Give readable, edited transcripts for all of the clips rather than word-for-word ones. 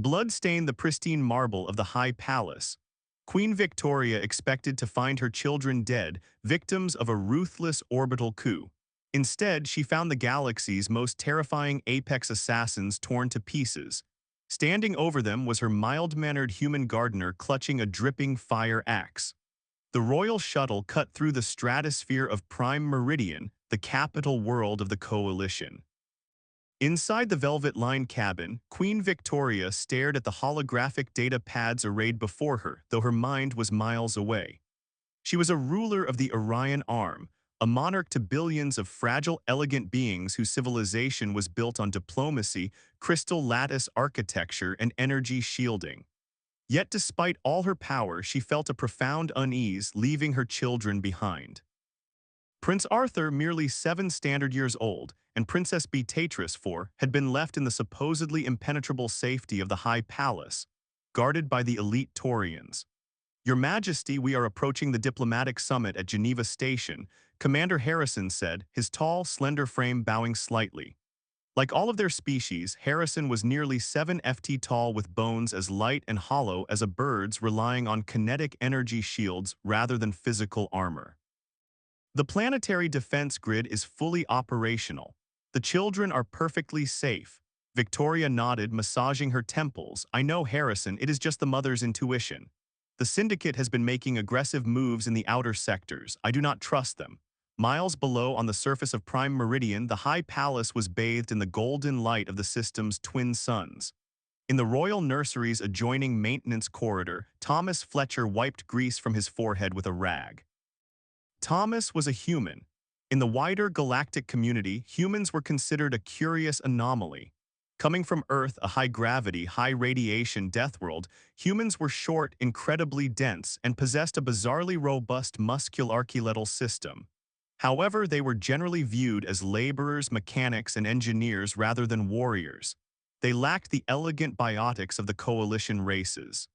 Blood stained the pristine marble of the High Palace. Queen Victoria expected to find her children dead, victims of a ruthless orbital coup. Instead, she found the galaxy's most terrifying apex assassins torn to pieces. Standing over them was her mild-mannered human gardener clutching a dripping fire axe. The royal shuttle cut through the stratosphere of Prime Meridian, the capital world of the Coalition. Inside the velvet-lined cabin, Queen Victoria stared at the holographic data pads arrayed before her, though her mind was miles away. She was a ruler of the Orion Arm, a monarch to billions of fragile, elegant beings whose civilization was built on diplomacy, crystal lattice architecture, and energy shielding. Yet despite all her power, she felt a profound unease, leaving her children behind. Prince Arthur, merely 7 standard years old, and Princess Beatrice, 4, had been left in the supposedly impenetrable safety of the High Palace, guarded by the elite Taurians. "Your Majesty, we are approaching the diplomatic summit at Geneva Station," Commander Harrison said, his tall, slender frame bowing slightly. Like all of their species, Harrison was nearly 7 ft tall with bones as light and hollow as a bird's, relying on kinetic energy shields rather than physical armor. The planetary defense grid is fully operational. The children are perfectly safe. Victoria nodded, massaging her temples. "I know, Harrison, it is just the mother's intuition. The Syndicate has been making aggressive moves in the outer sectors. I do not trust them." Miles below, on the surface of Prime Meridian, the High Palace was bathed in the golden light of the system's twin suns. In the royal nursery's adjoining maintenance corridor, Thomas Fletcher wiped grease from his forehead with a rag. Thomas was a human. In the wider galactic community, humans were considered a curious anomaly. Coming from Earth, a high-gravity, high-radiation death world, humans were short, incredibly dense, and possessed a bizarrely robust musculoskeletal system. However, they were generally viewed as laborers, mechanics, and engineers rather than warriors. They lacked the elegant biotics of the Coalition races.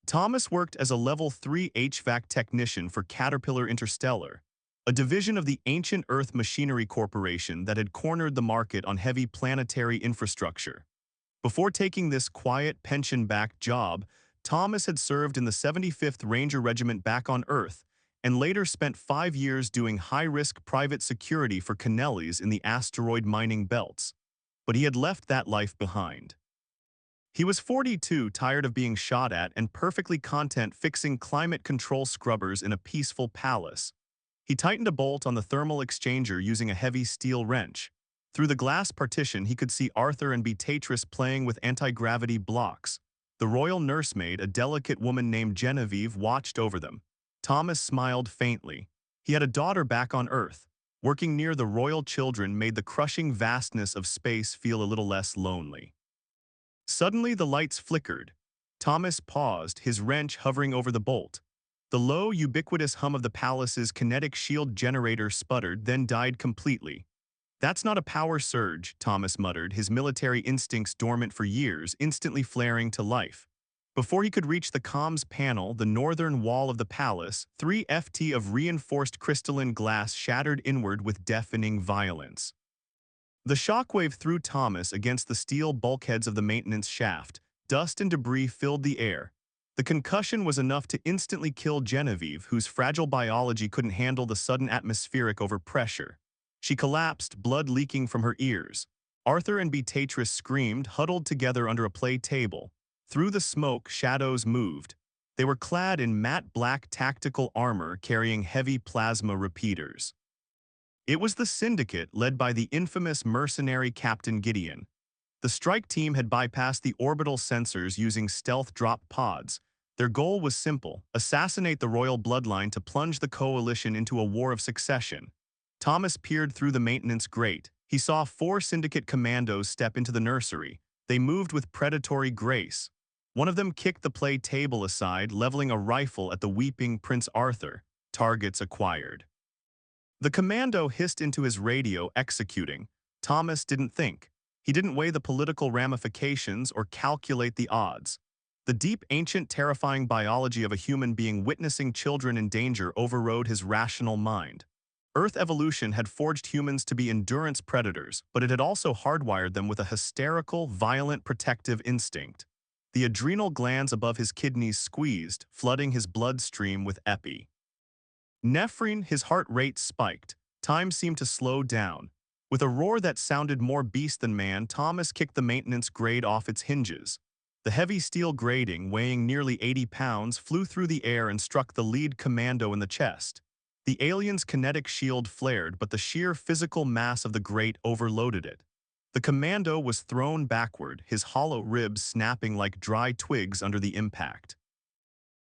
Thomas worked as a Level 3 HVAC technician for Caterpillar Interstellar, a division of the ancient Earth Machinery Corporation that had cornered the market on heavy planetary infrastructure. Before taking this quiet, pension-backed job, Thomas had served in the 75th Ranger Regiment back on Earth, and later spent 5 years doing high-risk private security for Kennelys in the asteroid mining belts. But he had left that life behind. He was 42, tired of being shot at, and perfectly content fixing climate control scrubbers in a peaceful palace. He tightened a bolt on the thermal exchanger using a heavy steel wrench. Through the glass partition, he could see Arthur and Beatrice playing with anti-gravity blocks. The royal nursemaid, a delicate woman named Genevieve, watched over them. Thomas smiled faintly. He had a daughter back on Earth. Working near the royal children made the crushing vastness of space feel a little less lonely. Suddenly, the lights flickered. Thomas paused, his wrench hovering over the bolt. The low, ubiquitous hum of the palace's kinetic shield generator sputtered, then died completely. "That's not a power surge," Thomas muttered, his military instincts dormant for years, instantly flaring to life. Before he could reach the comms panel, the northern wall of the palace, 3 ft of reinforced crystalline glass shattered inward with deafening violence. The shockwave threw Thomas against the steel bulkheads of the maintenance shaft. Dust and debris filled the air. The concussion was enough to instantly kill Genevieve, whose fragile biology couldn't handle the sudden atmospheric overpressure. She collapsed, blood leaking from her ears. Arthur and Beatrice screamed, huddled together under a play table. Through the smoke, shadows moved. They were clad in matte black tactical armor carrying heavy plasma repeaters. It was the Syndicate, led by the infamous mercenary Captain Gideon. The strike team had bypassed the orbital sensors using stealth drop pods. Their goal was simple: assassinate the royal bloodline to plunge the Coalition into a war of succession. Thomas peered through the maintenance grate. He saw 4 Syndicate commandos step into the nursery. They moved with predatory grace. One of them kicked the play table aside, leveling a rifle at the weeping Prince Arthur. Targets acquired. The commando hissed into his radio, executing. Thomas didn't think. He didn't weigh the political ramifications or calculate the odds. The deep, ancient, terrifying biology of a human being witnessing children in danger overrode his rational mind. Earth evolution had forged humans to be endurance predators, but it had also hardwired them with a hysterical, violent, protective instinct. the adrenal glands above his kidneys squeezed, flooding his bloodstream with epinephrine. His heart rate spiked. Time seemed to slow down. With a roar that sounded more beast than man, Thomas kicked the maintenance grate off its hinges. The heavy steel grating, weighing nearly 80 pounds, flew through the air and struck the lead commando in the chest. The alien's kinetic shield flared, but the sheer physical mass of the grate overloaded it. The commando was thrown backward, his hollow ribs snapping like dry twigs under the impact.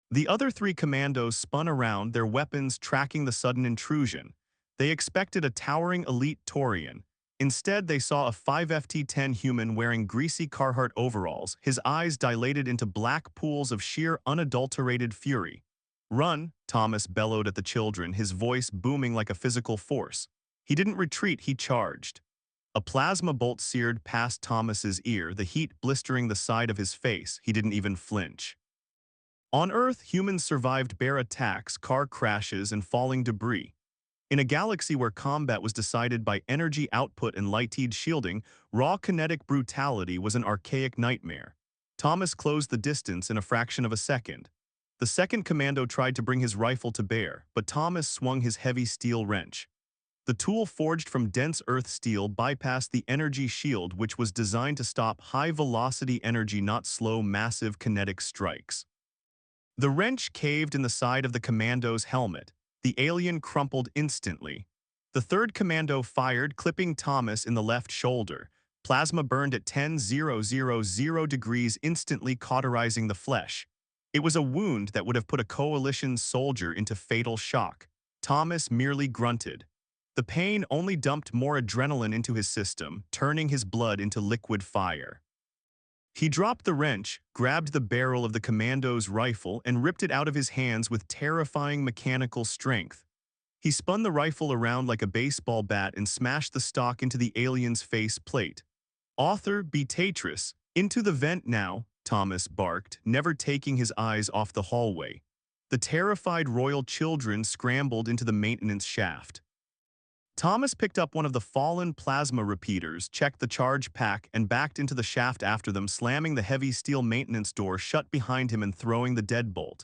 The other three commandos spun around, their weapons tracking the sudden intrusion. They expected a towering elite Taurian. Instead, they saw a 5FT-10 human wearing greasy Carhartt overalls, his eyes dilated into black pools of sheer unadulterated fury. "Run," Thomas bellowed at the children, his voice booming like a physical force. He didn't retreat, he charged. A plasma bolt seared past Thomas's ear, the heat blistering the side of his face. He didn't even flinch. On Earth, humans survived bear attacks, car crashes, and falling debris. In a galaxy where combat was decided by energy output and light-speed shielding, raw kinetic brutality was an archaic nightmare. Thomas closed the distance in a fraction of a second. The second commando tried to bring his rifle to bear, but Thomas swung his heavy steel wrench. The tool, forged from dense earth steel, bypassed the energy shield, which was designed to stop high-velocity energy, not slow, massive kinetic strikes. The wrench caved in the side of the commando's helmet. The alien crumpled instantly. The third commando fired, clipping Thomas in the left shoulder. Plasma burned at 10,000 degrees, instantly cauterizing the flesh. It was a wound that would have put a coalition soldier into fatal shock. Thomas merely grunted. The pain only dumped more adrenaline into his system, turning his blood into liquid fire. He dropped the wrench, grabbed the barrel of the commando's rifle, and ripped it out of his hands with terrifying mechanical strength. He spun the rifle around like a baseball bat and smashed the stock into the alien's face plate. "Author Beatrice, into the vent now," Thomas barked, never taking his eyes off the hallway. The terrified royal children scrambled into the maintenance shaft. Thomas picked up one of the fallen plasma repeaters, checked the charge pack, and backed into the shaft after them, slamming the heavy steel maintenance door shut behind him and throwing the deadbolt.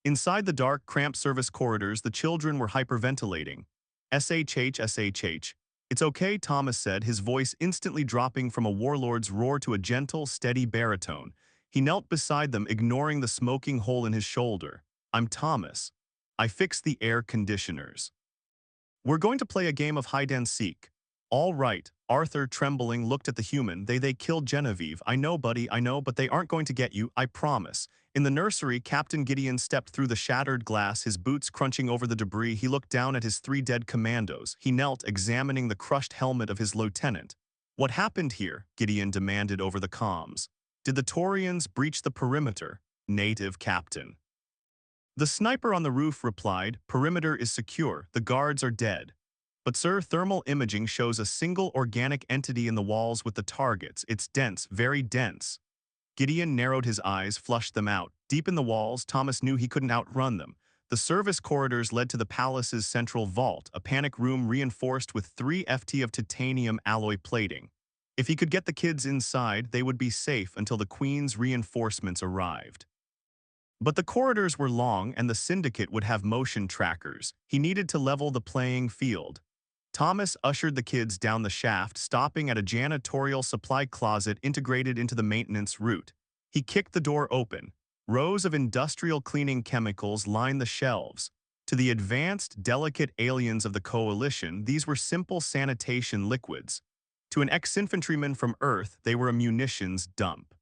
Inside the dark, cramped service corridors, the children were hyperventilating. SHH. "It's okay," Thomas said, his voice instantly dropping from a warlord's roar to a gentle, steady baritone. He knelt beside them, ignoring the smoking hole in his shoulder. "I'm Thomas. I fixed the air conditioners. We're going to play a game of hide-and-seek." "All right." Arthur, trembling, looked at the human. They killed Genevieve. "I know, buddy, I know, but they aren't going to get you, I promise." In the nursery, Captain Gideon stepped through the shattered glass, his boots crunching over the debris. He looked down at his three dead commandos. He knelt, examining the crushed helmet of his lieutenant. "What happened here?" Gideon demanded over the comms. "Did the Taurians breach the perimeter?" "Native, Captain." The sniper on the roof replied, "Perimeter is secure, the guards are dead." "But sir, thermal imaging shows a single organic entity in the walls with the targets. It's dense, very dense." Gideon narrowed his eyes, flushed them out. Deep in the walls, Thomas knew he couldn't outrun them. The service corridors led to the palace's central vault, a panic room reinforced with 3 FT of titanium alloy plating. If he could get the kids inside, they would be safe until the Queen's reinforcements arrived. But the corridors were long, and the Syndicate would have motion trackers. He needed to level the playing field. Thomas ushered the kids down the shaft, stopping at a janitorial supply closet integrated into the maintenance route. He kicked the door open. Rows of industrial cleaning chemicals lined the shelves. To the advanced, delicate aliens of the Coalition, these were simple sanitation liquids. To an ex-infantryman from Earth, they were a munitions dump.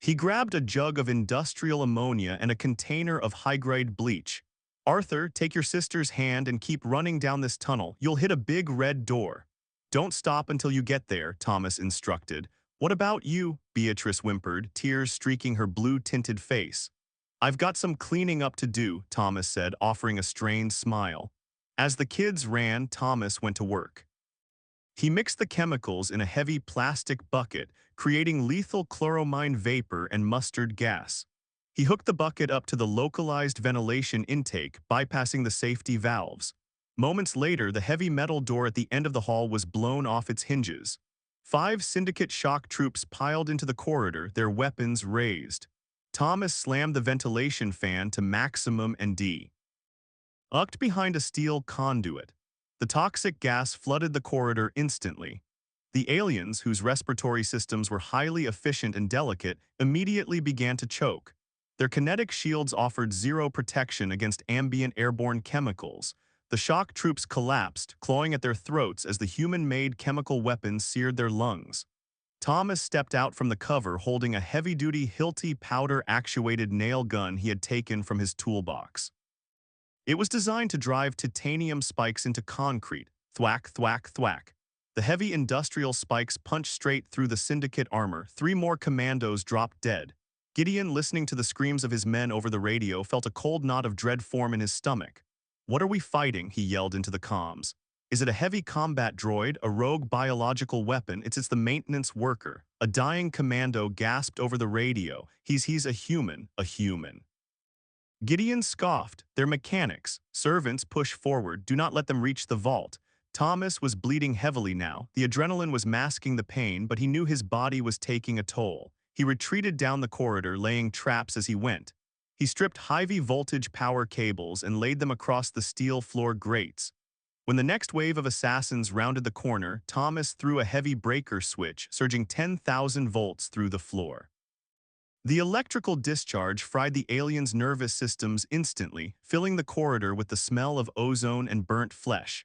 He grabbed a jug of industrial ammonia and a container of high-grade bleach. "Arthur, take your sister's hand and keep running down this tunnel. You'll hit a big red door." "Don't stop until you get there," Thomas instructed. "What about you?" Beatrice whimpered, tears streaking her blue-tinted face. "I've got some cleaning up to do," Thomas said, offering a strained smile. As the kids ran, Thomas went to work. He mixed the chemicals in a heavy plastic bucket, creating lethal chloramine vapor and mustard gas. He hooked the bucket up to the localized ventilation intake, bypassing the safety valves. Moments later, the heavy metal door at the end of the hall was blown off its hinges. 5 Syndicate shock troops piled into the corridor, their weapons raised. Thomas slammed the ventilation fan to maximum and ducked behind a steel conduit. The toxic gas flooded the corridor instantly. The aliens, whose respiratory systems were highly efficient and delicate, immediately began to choke. Their kinetic shields offered zero protection against ambient airborne chemicals. The shock troops collapsed, clawing at their throats as the human-made chemical weapons seared their lungs. Thomas stepped out from the cover holding a heavy-duty Hilti powder-actuated nail gun he had taken from his toolbox. It was designed to drive titanium spikes into concrete, thwack, thwack, thwack. The heavy industrial spikes punched straight through the Syndicate armor. 3 more commandos dropped dead. Gideon, listening to the screams of his men over the radio, felt a cold knot of dread form in his stomach. "What are we fighting?" he yelled into the comms. "Is it a heavy combat droid, a rogue biological weapon? It's the maintenance worker." A dying commando gasped over the radio. He's a human, a human." Gideon scoffed. "They're mechanics. Servants, push forward. Do not let them reach the vault." Thomas was bleeding heavily now. The adrenaline was masking the pain, but he knew his body was taking a toll. He retreated down the corridor, laying traps as he went. He stripped high-voltage power cables and laid them across the steel floor grates. When the next wave of assassins rounded the corner, Thomas threw a heavy breaker switch, surging 10,000 volts through the floor. The electrical discharge fried the aliens' nervous systems instantly, filling the corridor with the smell of ozone and burnt flesh.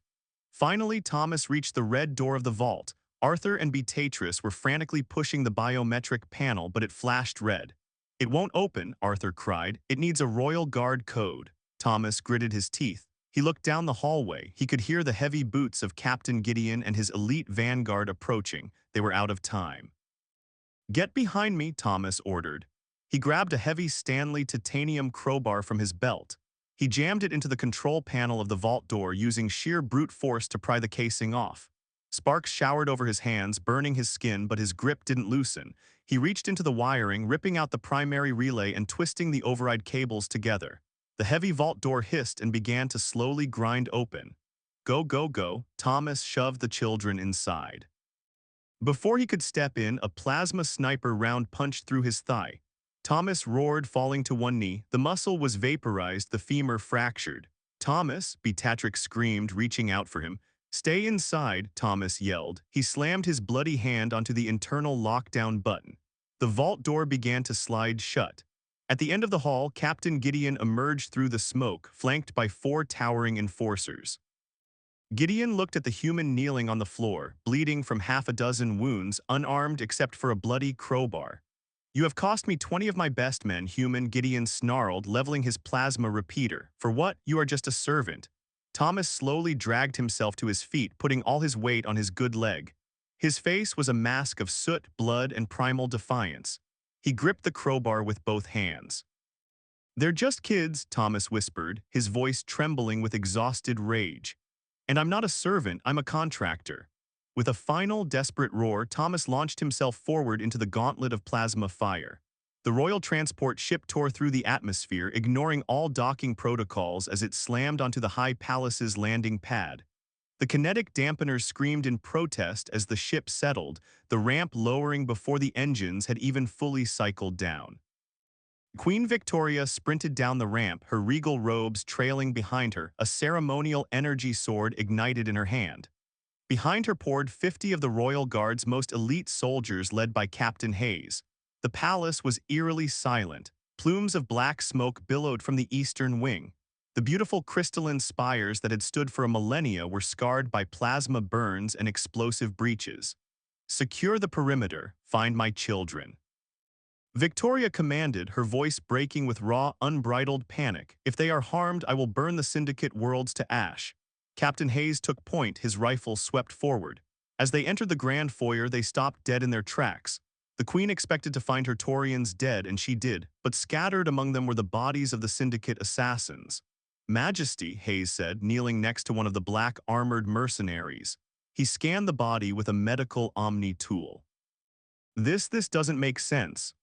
Finally, Thomas reached the red door of the vault. Arthur and Beatrice were frantically pushing the biometric panel, but it flashed red. "It won't open," Arthur cried. "It needs a Royal Guard code." Thomas gritted his teeth. He looked down the hallway. He could hear the heavy boots of Captain Gideon and his elite vanguard approaching. They were out of time. "Get behind me," Thomas ordered. He grabbed a heavy Stanley titanium crowbar from his belt. He jammed it into the control panel of the vault door, using sheer brute force to pry the casing off. Sparks showered over his hands, burning his skin, but his grip didn't loosen. He reached into the wiring, ripping out the primary relay and twisting the override cables together. The heavy vault door hissed and began to slowly grind open. "Go, go, go." Thomas shoved the children inside. Before he could step in, a plasma sniper round punched through his thigh. Thomas roared, falling to one knee. The muscle was vaporized, the femur fractured. "Thomas," Beatrix screamed, reaching out for him. "Stay inside," Thomas yelled. He slammed his bloody hand onto the internal lockdown button. The vault door began to slide shut. At the end of the hall, Captain Gideon emerged through the smoke, flanked by 4 towering enforcers. Gideon looked at the human kneeling on the floor, bleeding from half a dozen wounds, unarmed except for a bloody crowbar. "You have cost me 20 of my best men, human," Gideon snarled, leveling his plasma repeater. "For what? You are just a servant." Thomas slowly dragged himself to his feet, putting all his weight on his good leg. His face was a mask of soot, blood, and primal defiance. He gripped the crowbar with both hands. "They're just kids," Thomas whispered, his voice trembling with exhausted rage. "And I'm not a servant, I'm a contractor." With a final, desperate roar, Thomas launched himself forward into the gauntlet of plasma fire. The Royal Transport ship tore through the atmosphere, ignoring all docking protocols as it slammed onto the High Palace's landing pad. The kinetic dampeners screamed in protest as the ship settled, the ramp lowering before the engines had even fully cycled down. Queen Victoria sprinted down the ramp, her regal robes trailing behind her, a ceremonial energy sword ignited in her hand. Behind her poured 50 of the Royal Guard's most elite soldiers led by Captain Hayes. The palace was eerily silent. Plumes of black smoke billowed from the eastern wing. The beautiful crystalline spires that had stood for a millennia were scarred by plasma burns and explosive breaches. "Secure the perimeter. Find my children." Victoria commanded, her voice breaking with raw, unbridled panic. "If they are harmed, I will burn the Syndicate worlds to ash." Captain Hayes took point, his rifle swept forward. As they entered the grand foyer, they stopped dead in their tracks. The Queen expected to find her Taurians dead, and she did, but scattered among them were the bodies of the Syndicate assassins. "Majesty," Hayes said, kneeling next to one of the black armored mercenaries. He scanned the body with a medical omni-tool. This doesn't make sense.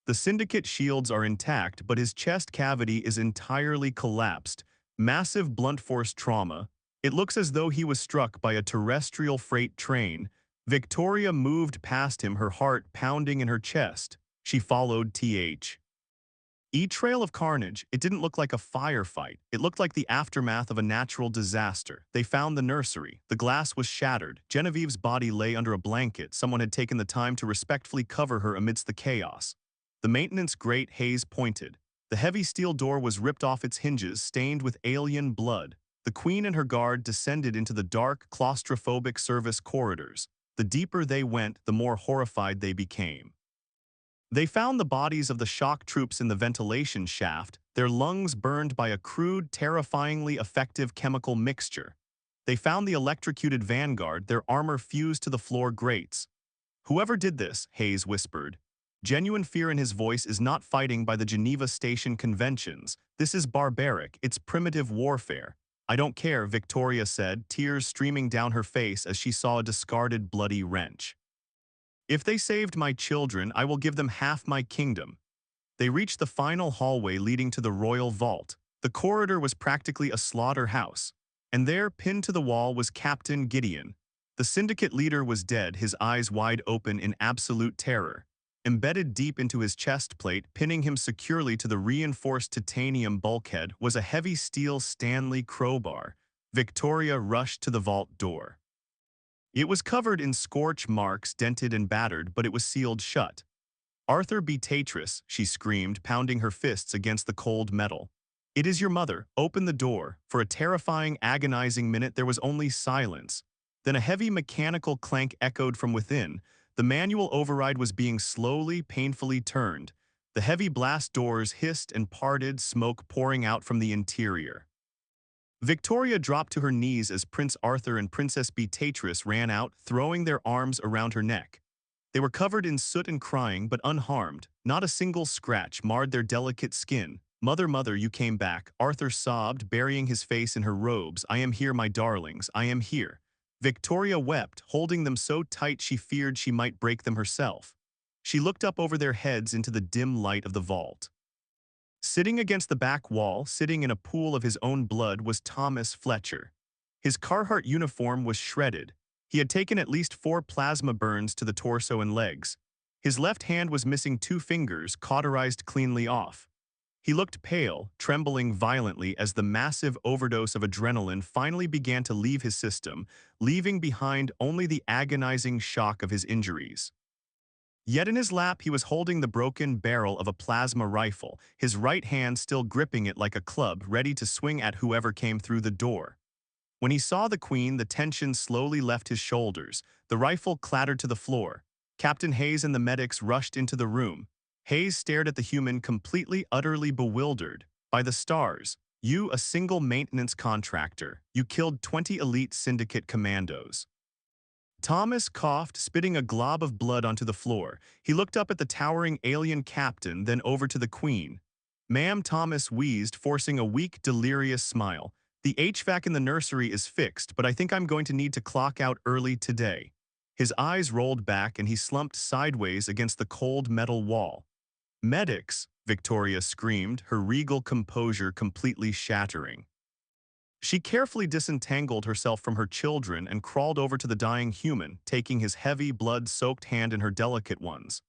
The Syndicate shields are intact, but his chest cavity is entirely collapsed. Massive blunt force trauma. It looks as though he was struck by a terrestrial freight train. Victoria moved past him, her heart pounding in her chest. She followed trail of carnage. It didn't look like a firefight. It looked like the aftermath of a natural disaster. They found the nursery. The glass was shattered. Genevieve's body lay under a blanket. Someone had taken the time to respectfully cover her amidst the chaos. The maintenance grate, Hayes pointed. The heavy steel door was ripped off its hinges, stained with alien blood. The Queen and her guard descended into the dark, claustrophobic service corridors. The deeper they went, the more horrified they became. They found the bodies of the shock troops in the ventilation shaft, their lungs burned by a crude, terrifyingly effective chemical mixture. They found the electrocuted vanguard, their armor fused to the floor grates. "Whoever did this," Hayes whispered. Genuine fear in his voice is not fighting by the Geneva Station conventions. This is barbaric, it's primitive warfare. "I don't care," Victoria said, tears streaming down her face as she saw a discarded bloody wrench. "If they saved my children, I will give them half my kingdom." They reached the final hallway leading to the royal vault. The corridor was practically a slaughterhouse. And there, pinned to the wall, was Captain Gideon. The syndicate leader was dead, his eyes wide open in absolute terror. Embedded deep into his chest plate, pinning him securely to the reinforced titanium bulkhead, was a heavy steel Stanley crowbar. Victoria rushed to the vault door. It was covered in scorch marks, dented and battered, but it was sealed shut. "Arthur B. Tatris," she screamed, pounding her fists against the cold metal. "It is your mother. Open the door." For a terrifying, agonizing minute there was only silence. Then a heavy mechanical clank echoed from within. The manual override was being slowly, painfully turned. The heavy blast doors hissed and parted, smoke pouring out from the interior. Victoria dropped to her knees as Prince Arthur and Princess Beatrice ran out, throwing their arms around her neck. They were covered in soot and crying, but unharmed. Not a single scratch marred their delicate skin. "Mother, mother, you came back," Arthur sobbed, burying his face in her robes. "I am here, my darlings, I am here." Victoria wept, holding them so tight she feared she might break them herself. She looked up over their heads into the dim light of the vault. Sitting against the back wall, sitting in a pool of his own blood, was Thomas Fletcher. His Carhartt uniform was shredded. He had taken at least 4 plasma burns to the torso and legs. His left hand was missing 2 fingers, cauterized cleanly off. He looked pale, trembling violently as the massive overdose of adrenaline finally began to leave his system, leaving behind only the agonizing shock of his injuries. Yet in his lap he was holding the broken barrel of a plasma rifle, his right hand still gripping it like a club, ready to swing at whoever came through the door. When he saw the Queen, the tension slowly left his shoulders. The rifle clattered to the floor. Captain Hayes and the medics rushed into the room. Hayes stared at the human, completely, utterly bewildered. "By the stars, you, a single maintenance contractor, you killed 20 elite syndicate commandos." Thomas coughed, spitting a glob of blood onto the floor. He looked up at the towering alien captain, then over to the Queen. "Ma'am," Thomas wheezed, forcing a weak, delirious smile. "The HVAC in the nursery is fixed, but I think I'm going to need to clock out early today." His eyes rolled back and he slumped sideways against the cold metal wall. "Medics!" Victoria screamed, her regal composure completely shattering. She carefully disentangled herself from her children and crawled over to the dying human, taking his heavy, blood-soaked hand in her delicate ones.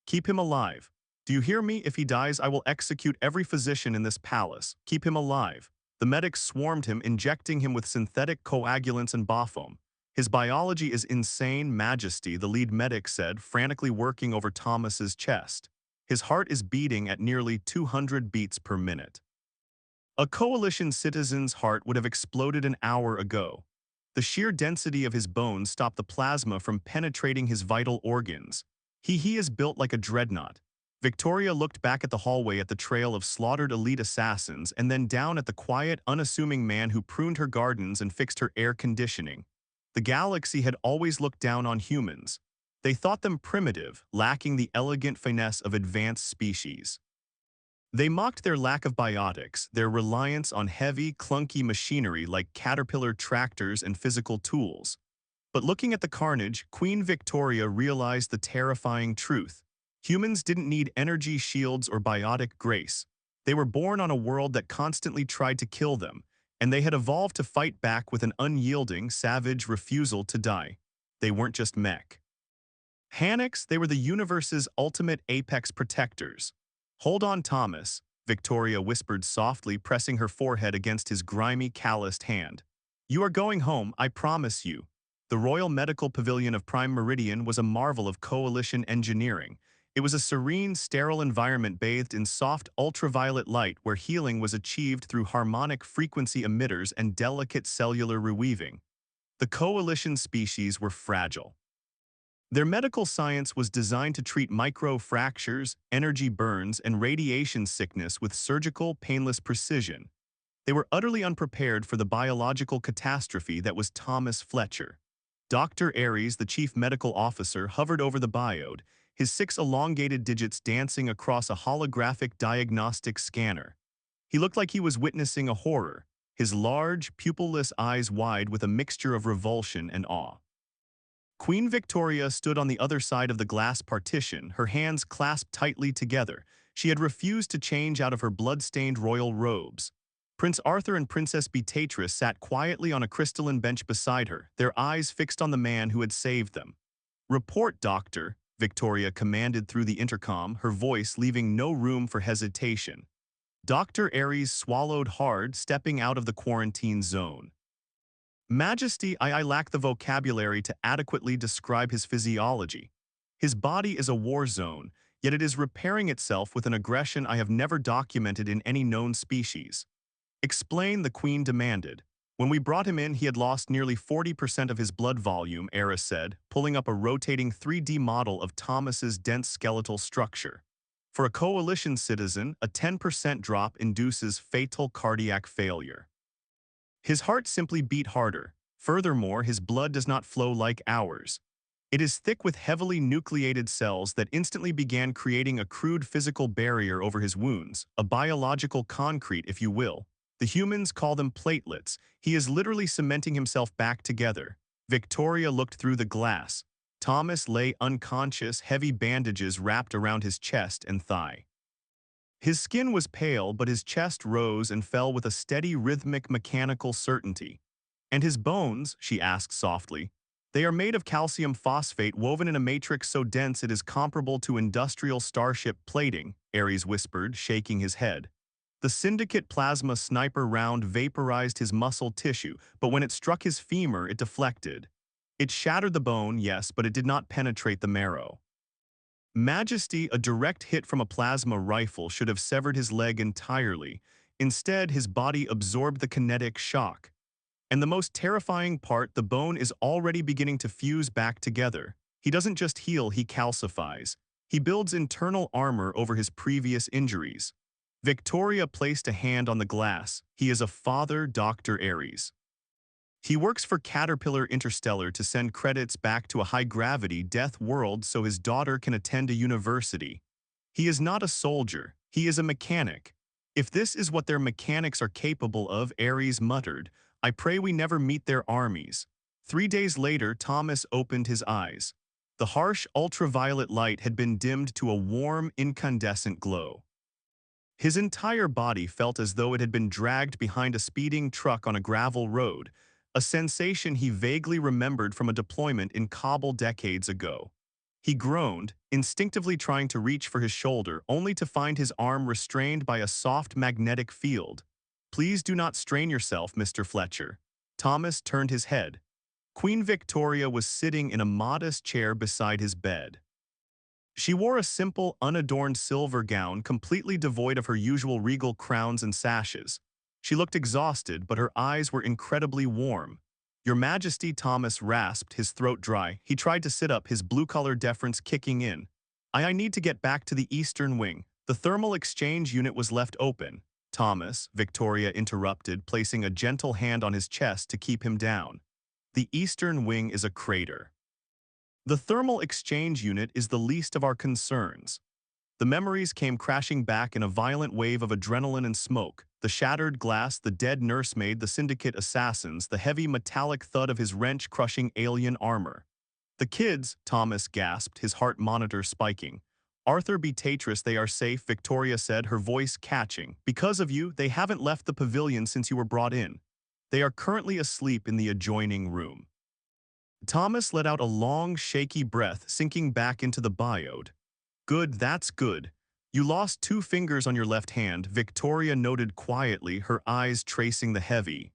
"Keep him alive. Do you hear me? If he dies, I will execute every physician in this palace. Keep him alive." The medics swarmed him, injecting him with synthetic coagulants and Bofom. "His biology is insane, Majesty," the lead medic said, frantically working over Thomas's chest. "His heart is beating at nearly 200 beats per minute." A coalition citizen's heart would have exploded an hour ago. The sheer density of his bones stopped the plasma from penetrating his vital organs. He is built like a dreadnought. Victoria looked back at the hallway at the trail of slaughtered elite assassins and then down at the quiet, unassuming man who pruned her gardens and fixed her air conditioning. The galaxy had always looked down on humans. They thought them primitive, lacking the elegant finesse of advanced species. They mocked their lack of biotics, their reliance on heavy, clunky machinery like Caterpillar tractors and physical tools. But looking at the carnage, Queen Victoria realized the terrifying truth. Humans didn't need energy shields or biotic grace. They were born on a world that constantly tried to kill them, and they had evolved to fight back with an unyielding, savage refusal to die. They weren't just mech. Hannix, they were the universe's ultimate apex protectors. Hold on, Thomas, Victoria whispered softly, pressing her forehead against his grimy, calloused hand. You are going home, I promise you. The Royal Medical Pavilion of Prime Meridian was a marvel of coalition engineering. It was a serene, sterile environment bathed in soft ultraviolet light where healing was achieved through harmonic frequency emitters and delicate cellular reweaving. The coalition species were fragile. Their medical science was designed to treat micro-fractures, energy burns, and radiation sickness with surgical, painless precision. They were utterly unprepared for the biological catastrophe that was Thomas Fletcher. Dr. Aries, the chief medical officer, hovered over the biode, his 6 elongated digits dancing across a holographic diagnostic scanner. He looked like he was witnessing a horror, his large, pupilless eyes wide with a mixture of revulsion and awe. Queen Victoria stood on the other side of the glass partition, her hands clasped tightly together. She had refused to change out of her blood-stained royal robes. Prince Arthur and Princess Beatrice sat quietly on a crystalline bench beside her, their eyes fixed on the man who had saved them. "Report, doctor," Victoria commanded through the intercom, her voice leaving no room for hesitation. Dr. Aries swallowed hard, stepping out of the quarantine zone. Majesty, I lack the vocabulary to adequately describe his physiology. His body is a war zone, yet it is repairing itself with an aggression I have never documented in any known species. Explain, the Queen demanded. When we brought him in, he had lost nearly 40% of his blood volume, Era said, pulling up a rotating 3D model of Thomas's dense skeletal structure. For a coalition citizen, a 10% drop induces fatal cardiac failure. His heart simply beat harder. Furthermore, his blood does not flow like ours. It is thick with heavily nucleated cells that instantly began creating a crude physical barrier over his wounds, a biological concrete, if you will. The humans call them platelets. He is literally cementing himself back together. Victoria looked through the glass. Thomas lay unconscious, heavy bandages wrapped around his chest and thigh. His skin was pale, but his chest rose and fell with a steady, rhythmic, mechanical certainty. And his bones, she asked softly. They are made of calcium phosphate woven in a matrix so dense it is comparable to industrial starship plating, Aries whispered, shaking his head. The Syndicate plasma sniper round vaporized his muscle tissue, but when it struck his femur, it deflected. It shattered the bone, yes, but it did not penetrate the marrow. Majesty, a direct hit from a plasma rifle should have severed his leg entirely. Instead, his body absorbed the kinetic shock. And the most terrifying part, the bone is already beginning to fuse back together. He doesn't just heal, he calcifies. He builds internal armor over his previous injuries. Victoria placed a hand on the glass. He is a father, Dr. Aries. He works for Caterpillar Interstellar to send credits back to a high-gravity death world so his daughter can attend a university. He is not a soldier, he is a mechanic. If this is what their mechanics are capable of, Aries muttered, I pray we never meet their armies. 3 days later, Thomas opened his eyes. The harsh ultraviolet light had been dimmed to a warm, incandescent glow. His entire body felt as though it had been dragged behind a speeding truck on a gravel road, a sensation he vaguely remembered from a deployment in Kabul decades ago. He groaned, instinctively trying to reach for his shoulder, only to find his arm restrained by a soft magnetic field. Please do not strain yourself, Mr. Fletcher. Thomas turned his head. Queen Victoria was sitting in a modest chair beside his bed. She wore a simple, unadorned silver gown completely devoid of her usual regal crowns and sashes. She looked exhausted, but her eyes were incredibly warm. Your Majesty, Thomas rasped, his throat dry. He tried to sit up, his blue-collar deference kicking in. I need to get back to the Eastern Wing. The thermal exchange unit was left open. Thomas, Victoria interrupted, placing a gentle hand on his chest to keep him down. The Eastern Wing is a crater. The thermal exchange unit is the least of our concerns. The memories came crashing back in a violent wave of adrenaline and smoke. The shattered glass, the dead nursemaid, the syndicate assassins, the heavy metallic thud of his wrench-crushing alien armor. The kids, Thomas gasped, his heart monitor spiking. Arthur, Beatrice, they are safe, Victoria said, her voice catching. Because of you, they haven't left the pavilion since you were brought in. They are currently asleep in the adjoining room. Thomas let out a long, shaky breath, sinking back into the biode. Good, that's good. You lost 2 fingers on your left hand, Victoria noted quietly, her eyes tracing the heavy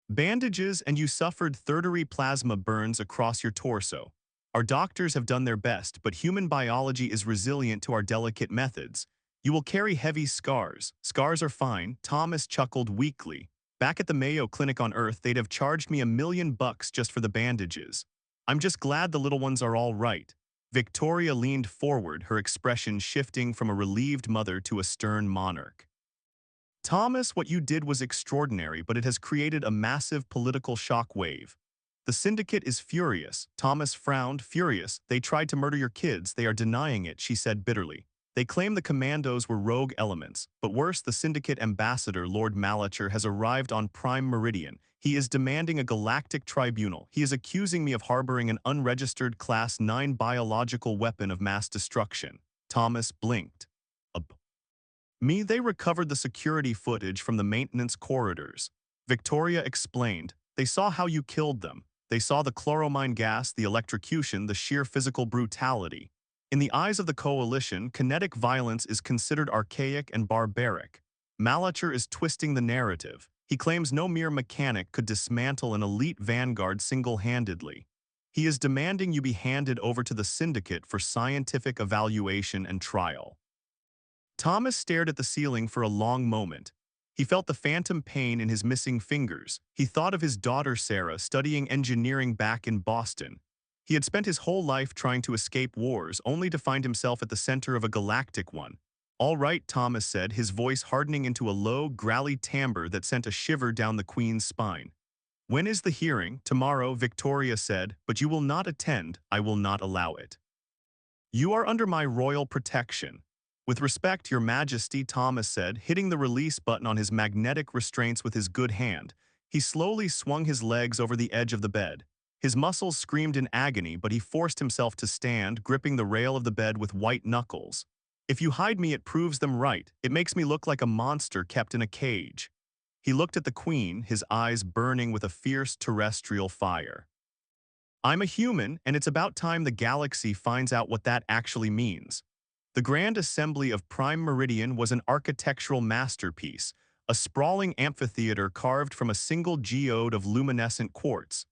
bandages, and you suffered third-degree plasma burns across your torso. Our doctors have done their best, but human biology is resilient to our delicate methods. You will carry heavy scars. Scars are fine, Thomas chuckled weakly. Back at the Mayo Clinic on Earth, they'd have charged me $1 million just for the bandages. I'm just glad the little ones are all right. Victoria leaned forward, her expression shifting from a relieved mother to a stern monarch. Thomas, what you did was extraordinary, but it has created a massive political shock wave. The syndicate is furious. Thomas frowned, furious. They tried to murder your kids. They are denying it, she said bitterly. They claim the commandos were rogue elements, but worse, the syndicate ambassador, Lord Malacher, has arrived on Prime Meridian. He is demanding a galactic tribunal. He is accusing me of harboring an unregistered Class 9 biological weapon of mass destruction. Thomas blinked. They recovered the security footage from the maintenance corridors. Victoria explained. They saw how you killed them. They saw the chloramine gas, the electrocution, the sheer physical brutality. In the eyes of the Coalition, kinetic violence is considered archaic and barbaric. Malacher is twisting the narrative. He claims no mere mechanic could dismantle an elite vanguard single-handedly. He is demanding you be handed over to the syndicate for scientific evaluation and trial. Thomas stared at the ceiling for a long moment. He felt the phantom pain in his missing fingers. He thought of his daughter Sarah studying engineering back in Boston. He had spent his whole life trying to escape wars, only to find himself at the center of a galactic one. All right, Thomas said, his voice hardening into a low, growly timbre that sent a shiver down the Queen's spine. When is the hearing? Tomorrow, Victoria said, but you will not attend. I will not allow it. You are under my royal protection. With respect, Your Majesty, Thomas said, hitting the release button on his magnetic restraints with his good hand. He slowly swung his legs over the edge of the bed. His muscles screamed in agony, but he forced himself to stand, gripping the rail of the bed with white knuckles. If you hide me, it proves them right. It makes me look like a monster kept in a cage. He looked at the Queen, his eyes burning with a fierce terrestrial fire. I'm a human, and it's about time the galaxy finds out what that actually means. The Grand Assembly of Prime Meridian was an architectural masterpiece, a sprawling amphitheater carved from a single geode of luminescent quartz.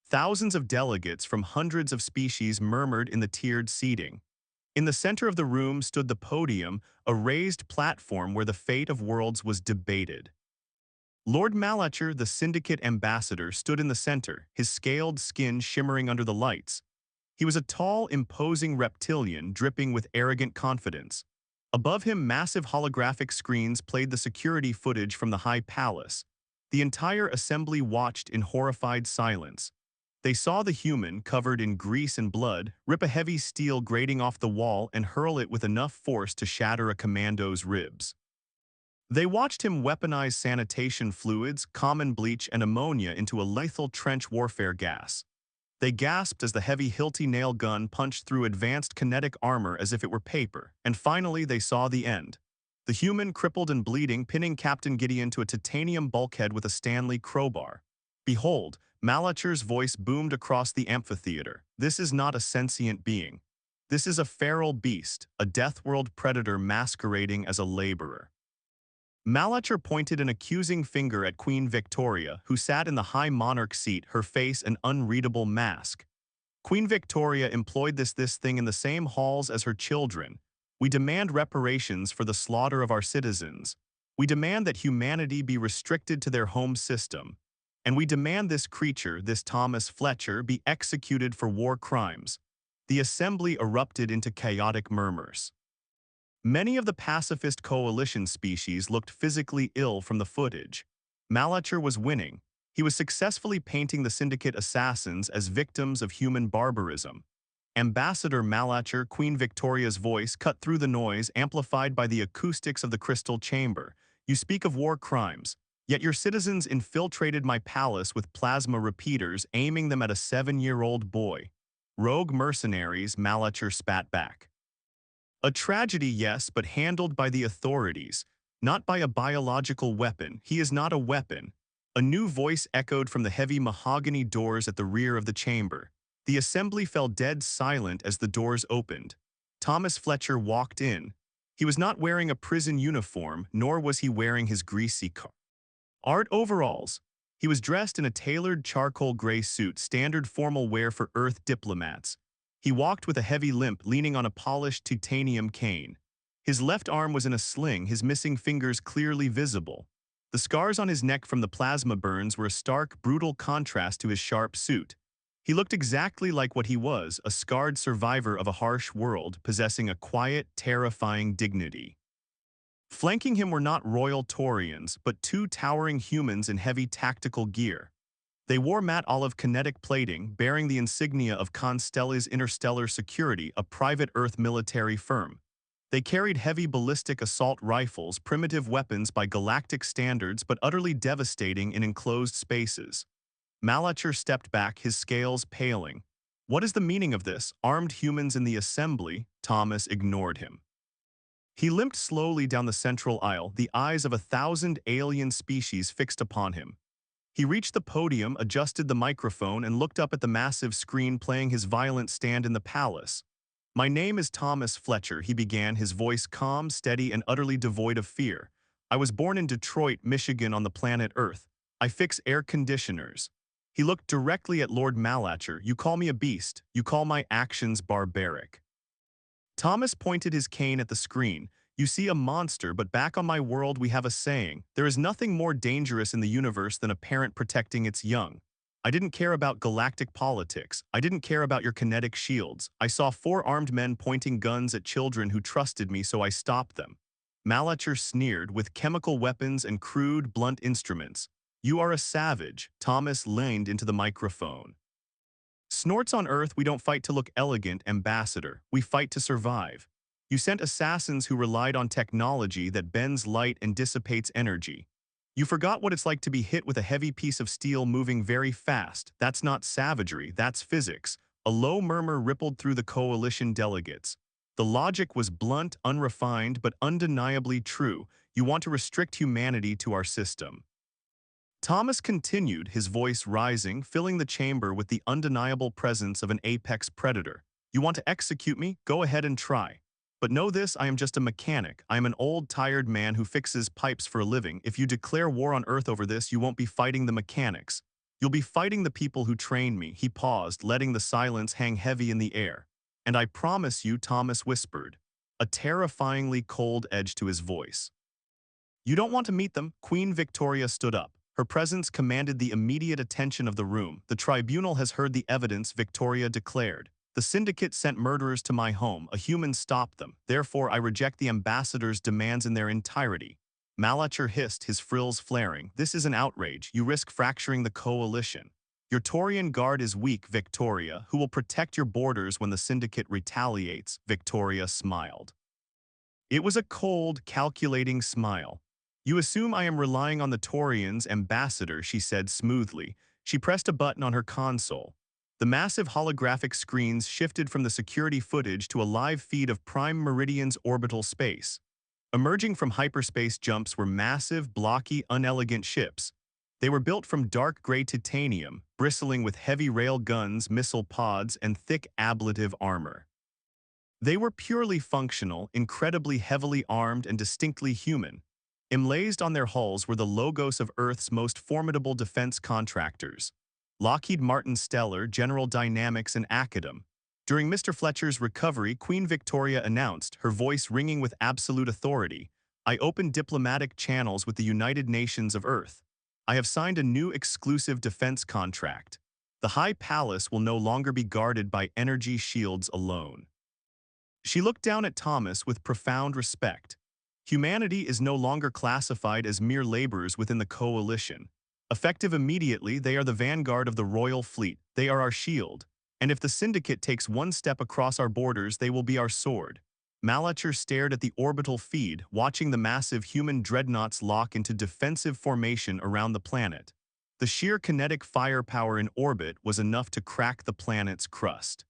Thousands of delegates from hundreds of species murmured in the tiered seating. In the center of the room stood the podium, a raised platform where the fate of worlds was debated. Lord Malacher, the syndicate ambassador, stood in the center, his scaled skin shimmering under the lights. He was a tall, imposing reptilian dripping with arrogant confidence. Above him, massive holographic screens played the security footage from the High Palace. The entire assembly watched in horrified silence. They saw the human, covered in grease and blood, rip a heavy steel grating off the wall and hurl it with enough force to shatter a commando's ribs. They watched him weaponize sanitation fluids, common bleach, and ammonia into a lethal trench warfare gas. They gasped as the heavy Hilti nail gun punched through advanced kinetic armor as if it were paper, and finally they saw the end. The human, crippled and bleeding, pinning Captain Gideon to a titanium bulkhead with a Stanley crowbar. Behold, Malacher's voice boomed across the amphitheater. This is not a sentient being. This is a feral beast, a death-world predator masquerading as a laborer. Malacher pointed an accusing finger at Queen Victoria, who sat in the high monarch seat, her face an unreadable mask. Queen Victoria employed this thing in the same halls as her children. We demand reparations for the slaughter of our citizens. We demand that humanity be restricted to their home system. And we demand this creature, this Thomas Fletcher, be executed for war crimes. The assembly erupted into chaotic murmurs. Many of the pacifist coalition species looked physically ill from the footage. Malacher was winning. He was successfully painting the syndicate assassins as victims of human barbarism. Ambassador Malacher, Queen Victoria's voice cut through the noise amplified by the acoustics of the crystal chamber. You speak of war crimes, yet your citizens infiltrated my palace with plasma repeaters, aiming them at a 7-year-old boy. Rogue mercenaries, Malacher spat back. A tragedy, yes, but handled by the authorities, not by a biological weapon. He is not a weapon. A new voice echoed from the heavy mahogany doors at the rear of the chamber. The assembly fell dead silent as the doors opened. Thomas Fletcher walked in. He was not wearing a prison uniform, nor was he wearing his greasy art overalls. He was dressed in a tailored charcoal gray suit, standard formal wear for Earth diplomats. He walked with a heavy limp, leaning on a polished titanium cane. His left arm was in a sling, his missing fingers clearly visible. The scars on his neck from the plasma burns were a stark, brutal contrast to his sharp suit. He looked exactly like what he was, a scarred survivor of a harsh world, possessing a quiet, terrifying dignity. Flanking him were not royal Taurians, but two towering humans in heavy tactical gear. They wore matte olive kinetic plating, bearing the insignia of Constella's Interstellar Security, a private Earth military firm. They carried heavy ballistic assault rifles, primitive weapons by galactic standards but utterly devastating in enclosed spaces. Malacher stepped back, his scales paling. What is the meaning of this? Armed humans in the assembly? Thomas ignored him. He limped slowly down the central aisle, the eyes of 1,000 alien species fixed upon him. He reached the podium, adjusted the microphone, and looked up at the massive screen playing his violent stand in the palace. "My name is Thomas Fletcher," he began, his voice calm, steady, and utterly devoid of fear. "I was born in Detroit, Michigan on the planet Earth. I fix air conditioners." He looked directly at Lord Malacher. "You call me a beast. You call my actions barbaric." Thomas pointed his cane at the screen. "You see a monster, but back on my world we have a saying. There is nothing more dangerous in the universe than a parent protecting its young. I didn't care about galactic politics. I didn't care about your kinetic shields. I saw 4 armed men pointing guns at children who trusted me, so I stopped them." Malacher sneered, "With chemical weapons and crude, blunt instruments. You are a savage." Thomas leaned into the microphone. "Snorts on Earth, we don't fight to look elegant, Ambassador. We fight to survive. You sent assassins who relied on technology that bends light and dissipates energy. You forgot what it's like to be hit with a heavy piece of steel moving very fast. That's not savagery, that's physics." A low murmur rippled through the coalition delegates. The logic was blunt, unrefined, but undeniably true. You want to restrict humanity to our system. Thomas continued, his voice rising, filling the chamber with the undeniable presence of an apex predator. "You want to execute me? Go ahead and try. But know this, I am just a mechanic. I am an old, tired man who fixes pipes for a living. If you declare war on Earth over this, you won't be fighting the mechanics. You'll be fighting the people who trained me." He paused, letting the silence hang heavy in the air. "And I promise you," Thomas whispered, a terrifyingly cold edge to his voice. "You don't want to meet them." Queen Victoria stood up. Her presence commanded the immediate attention of the room. "The tribunal has heard the evidence," Victoria declared. "The syndicate sent murderers to my home. A human stopped them. Therefore, I reject the ambassador's demands in their entirety." Malacher hissed, his frills flaring. "This is an outrage. You risk fracturing the coalition. Your Taurian guard is weak, Victoria. Who will protect your borders when the syndicate retaliates?" Victoria smiled. It was a cold, calculating smile. "You assume I am relying on the Taurians, Ambassador," she said smoothly. She pressed a button on her console. The massive holographic screens shifted from the security footage to a live feed of Prime Meridian's orbital space. Emerging from hyperspace jumps were massive, blocky, unelegant ships. They were built from dark gray titanium, bristling with heavy rail guns, missile pods, and thick ablative armor. They were purely functional, incredibly heavily armed, and distinctly human. Emblazed on their hulls were the logos of Earth's most formidable defense contractors: Lockheed Martin, Stellar, General Dynamics, and Academ. During Mr. Fletcher's recovery, Queen Victoria announced, her voice ringing with absolute authority, "I opened diplomatic channels with the United Nations of Earth. I have signed a new exclusive defense contract. The High Palace will no longer be guarded by energy shields alone." She looked down at Thomas with profound respect. Humanity is no longer classified as mere laborers within the coalition. Effective immediately, they are the vanguard of the royal fleet. They are our shield. And if the syndicate takes one step across our borders, they will be our sword. Malacher stared at the orbital feed, watching the massive human dreadnoughts lock into defensive formation around the planet. The sheer kinetic firepower in orbit was enough to crack the planet's crust.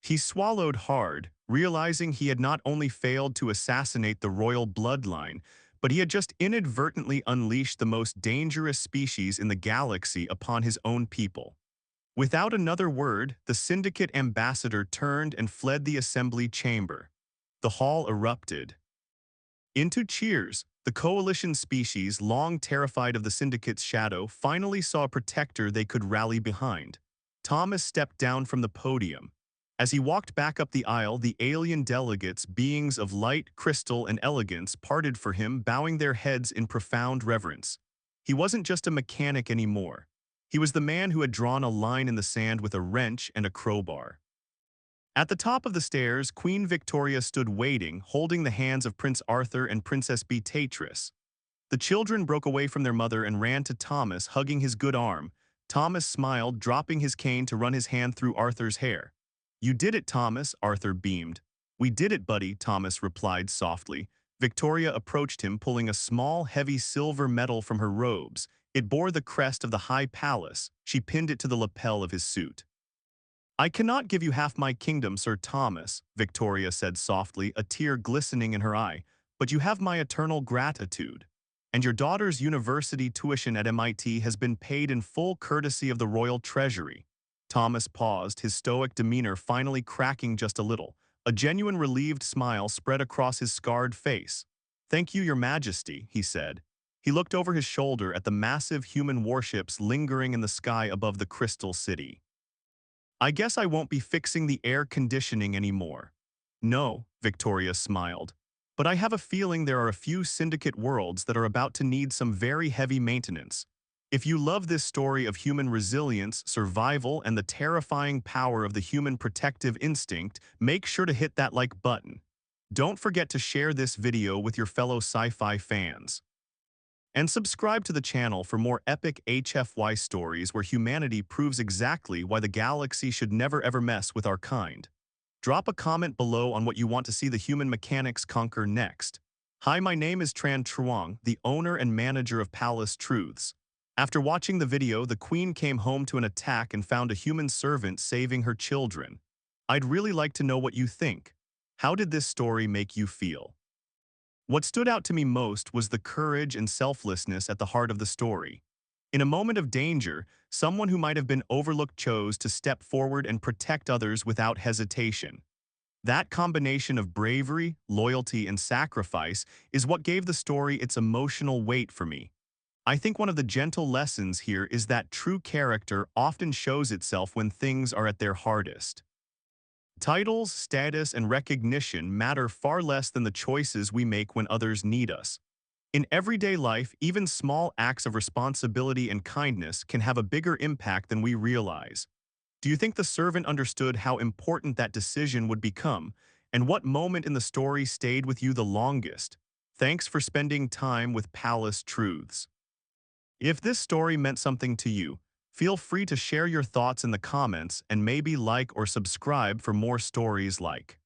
He swallowed hard, realizing he had not only failed to assassinate the royal bloodline, but he had just inadvertently unleashed the most dangerous species in the galaxy upon his own people. Without another word, the Syndicate ambassador turned and fled the assembly chamber. The hall erupted into cheers. The coalition species, long terrified of the Syndicate's shadow, finally saw a protector they could rally behind. Thomas stepped down from the podium. As he walked back up the aisle, the alien delegates, beings of light, crystal, and elegance, parted for him, bowing their heads in profound reverence. He wasn't just a mechanic anymore. He was the man who had drawn a line in the sand with a wrench and a crowbar. At the top of the stairs, Queen Victoria stood waiting, holding the hands of Prince Arthur and Princess Beatrice. The children broke away from their mother and ran to Thomas, hugging his good arm. Thomas smiled, dropping his cane to run his hand through Arthur's hair. "You did it, Thomas," Arthur beamed. "We did it, buddy," Thomas replied softly. Victoria approached him, pulling a small, heavy silver medal from her robes. It bore the crest of the High Palace. She pinned it to the lapel of his suit. "I cannot give you half my kingdom, Sir Thomas," Victoria said softly, a tear glistening in her eye, "but you have my eternal gratitude. And your daughter's university tuition at MIT has been paid in full courtesy of the royal treasury." Thomas paused, his stoic demeanor finally cracking just a little. A genuine relieved smile spread across his scarred face. "Thank you, Your Majesty," he said. He looked over his shoulder at the massive human warships lingering in the sky above the Crystal City. "I guess I won't be fixing the air conditioning anymore." "No," Victoria smiled. "But I have a feeling there are a few Syndicate worlds that are about to need some very heavy maintenance. If you love this story of human resilience, survival, and the terrifying power of the human protective instinct, make sure to hit that like button. Don't forget to share this video with your fellow sci-fi fans. And subscribe to the channel for more epic HFY stories where humanity proves exactly why the galaxy should never ever mess with our kind. Drop a comment below on what you want to see the human mechanics conquer next. Hi, my name is Tran Truong, the owner and manager of Palace Truths. After watching the video, the Queen came home to an attack and found a human servant saving her children. I'd really like to know what you think. How did this story make you feel? What stood out to me most was the courage and selflessness at the heart of the story. In a moment of danger, someone who might have been overlooked chose to step forward and protect others without hesitation. That combination of bravery, loyalty, and sacrifice is what gave the story its emotional weight for me. I think one of the gentle lessons here is that true character often shows itself when things are at their hardest. Titles, status, and recognition matter far less than the choices we make when others need us. In everyday life, even small acts of responsibility and kindness can have a bigger impact than we realize. Do you think the servant understood how important that decision would become, and what moment in the story stayed with you the longest? Thanks for spending time with Palace Truths. If this story meant something to you, feel free to share your thoughts in the comments and maybe like or subscribe for more stories like